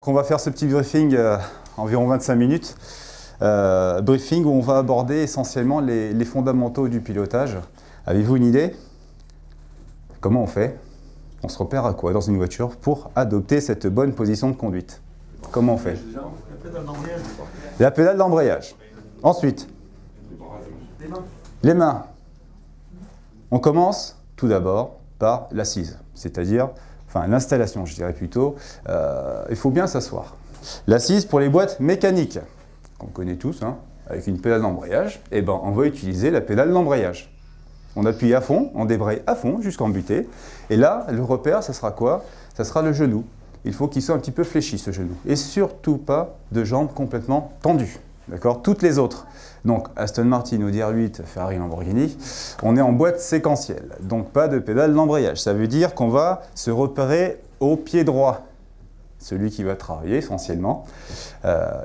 qu'on va faire ce petit briefing environ 25 minutes. Briefing où on va aborder essentiellement les fondamentaux du pilotage. Avez-vous une idée? Comment on fait? On se repère à quoi dans une voiture pour adopter cette bonne position de conduite? Comment on fait? La pédale d'embrayage. Ensuite, les mains. On commence tout d'abord par l'assise, c'est-à-dire, enfin l'installation je dirais plutôt, il faut bien s'asseoir. L'assise pour les boîtes mécaniques, qu'on connaît tous, hein, avec une pédale d'embrayage, eh ben, on va utiliser la pédale d'embrayage. On appuie à fond, on débraye à fond jusqu'en butée. Et là, le repère, ça sera quoi? Ça sera le genou. Il faut qu'il soit un petit peu fléchi, ce genou. Et surtout pas de jambes complètement tendues. D'accord? Toutes les autres. Donc, Aston Martin, Audi R8, Ferrari, Lamborghini, on est en boîte séquentielle. Donc, pas de pédale d'embrayage. Ça veut dire qu'on va se repérer au pied droit. Celui qui va travailler essentiellement.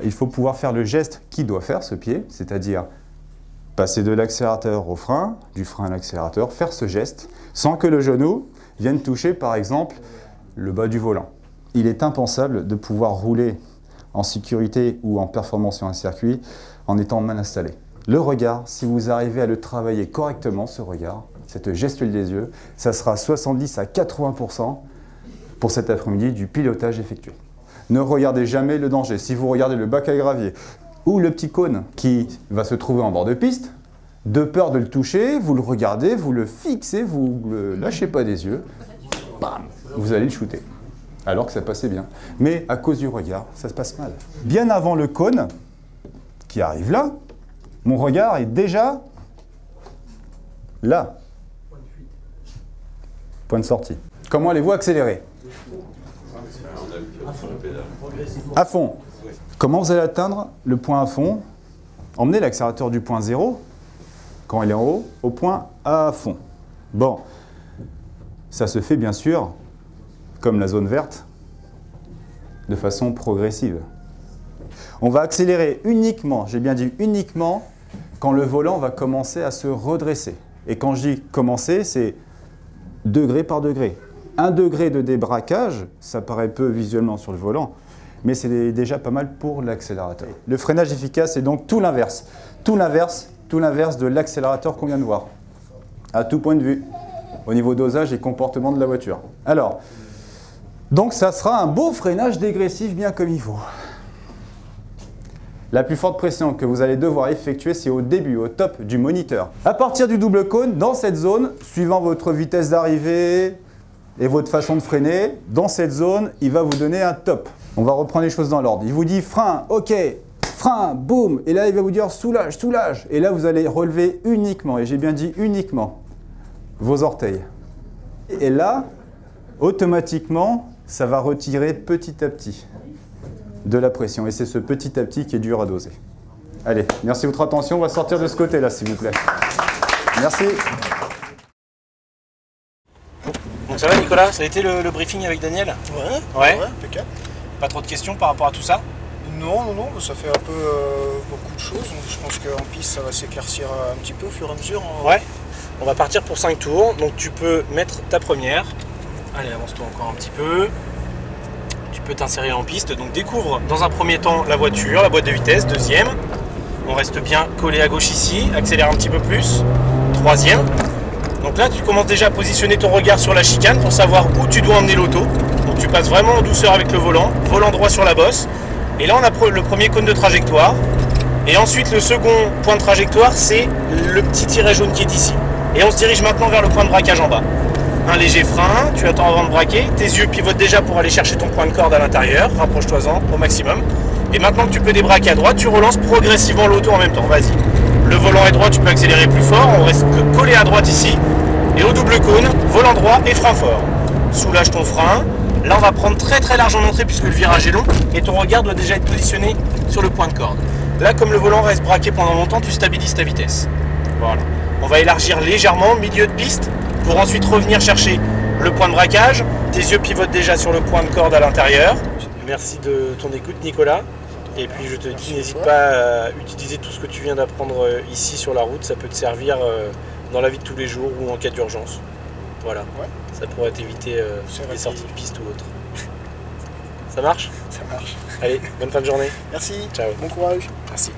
Il faut pouvoir faire le geste qu'il doit faire, ce pied, c'est-à-dire passer de l'accélérateur au frein, du frein à l'accélérateur, faire ce geste, sans que le genou vienne toucher, par exemple, le bas du volant. Il est impensable de pouvoir rouler en sécurité ou en performance sur un circuit en étant mal installé. Le regard, si vous arrivez à le travailler correctement, ce regard, cette gestuelle des yeux, ça sera 70 à 80% pour cet après-midi du pilotage effectué. Ne regardez jamais le danger. Si vous regardez le bac à gravier ou le petit cône qui va se trouver en bord de piste, de peur de le toucher, vous le regardez, vous le fixez, vous ne le lâchez pas des yeux, bam, vous allez le shooter. Alors que ça passait bien. Mais à cause du regard, ça se passe mal. Bien avant le cône, qui arrive là, mon regard est déjà là. Point de sortie. Comment allez-vous accélérer? À fond. Comment vous allez atteindre le point à fond? Emmenez l'accélérateur du point 0, quand il est en haut, au point à fond. Bon, ça se fait bien sûr, comme la zone verte, de façon progressive. On va accélérer uniquement, j'ai bien dit uniquement, quand le volant va commencer à se redresser. Et quand je dis commencer, c'est degré par degré. 1 degré de débraquage, ça paraît peu visuellement sur le volant, mais c'est déjà pas mal pour l'accélérateur. Le freinage efficace est donc tout l'inverse. Tout l'inverse de l'accélérateur qu'on vient de voir, à tout point de vue, au niveau dosage et comportement de la voiture. Alors, donc ça sera un beau freinage dégressif bien comme il faut. La plus forte pression que vous allez devoir effectuer, c'est au début, au top du moniteur. À partir du double cône, dans cette zone, suivant votre vitesse d'arrivée et votre façon de freiner, dans cette zone, il va vous donner un top. On va reprendre les choses dans l'ordre. Il vous dit frein, ok, frein, boum. Et là, il va vous dire soulage, soulage. Et là, vous allez relever uniquement, et j'ai bien dit uniquement, vos orteils. Et là, automatiquement, ça va retirer petit à petit de la pression. Et c'est ce petit à petit qui est dur à doser. Allez, merci de votre attention. On va sortir de ce côté-là, s'il vous plaît. Merci. Donc ça va Nicolas, ça a été le briefing avec Daniel? Ouais, impeccable. Pas trop de questions par rapport à tout ça? Non, ça fait un peu beaucoup de choses. Donc je pense qu'en piste, ça va s'éclaircir un petit peu au fur et à mesure. Ouais. On va partir pour 5 tours. Donc tu peux mettre ta première. Allez, avance-toi encore un petit peu. Tu peux t'insérer en piste. Donc découvre dans un premier temps la voiture, la boîte de vitesse. Deuxième. On reste bien collé à gauche ici. Accélère un petit peu plus. Troisième. Donc là, tu commences déjà à positionner ton regard sur la chicane pour savoir où tu dois emmener l'auto. Donc tu passes vraiment en douceur avec le volant droit sur la bosse. Et là, on a le premier cône de trajectoire. Et ensuite, le second point de trajectoire, c'est le petit tiret jaune qui est ici. Et on se dirige maintenant vers le point de braquage en bas. Un léger frein, tu attends avant de braquer. Tes yeux pivotent déjà pour aller chercher ton point de corde à l'intérieur. Rapproche-toi-en au maximum. Et maintenant que tu peux débraquer à droite, tu relances progressivement l'auto en même temps. Vas-y. Le volant est droit, tu peux accélérer plus fort. On reste collé à droite ici. Et au double cône, volant droit et frein fort. Soulage ton frein. Là, on va prendre très large en entrée puisque le virage est long. Et ton regard doit déjà être positionné sur le point de corde. Là, comme le volant reste braqué pendant longtemps, tu stabilises ta vitesse. Voilà. On va élargir légèrement, milieu de piste, pour ensuite revenir chercher le point de braquage. Tes yeux pivotent déjà sur le point de corde à l'intérieur. Merci de ton écoute, Nicolas. Et puis je te dis, n'hésite pas à utiliser tout ce que tu viens d'apprendre ici sur la route. Ça peut te servir dans la vie de tous les jours ou en cas d'urgence. Voilà. Ouais. Ça pourrait t'éviter des sorties de piste ou autre. Ça marche? Ça marche. Allez, bonne fin de journée. Merci. Ciao. Bon courage. Merci.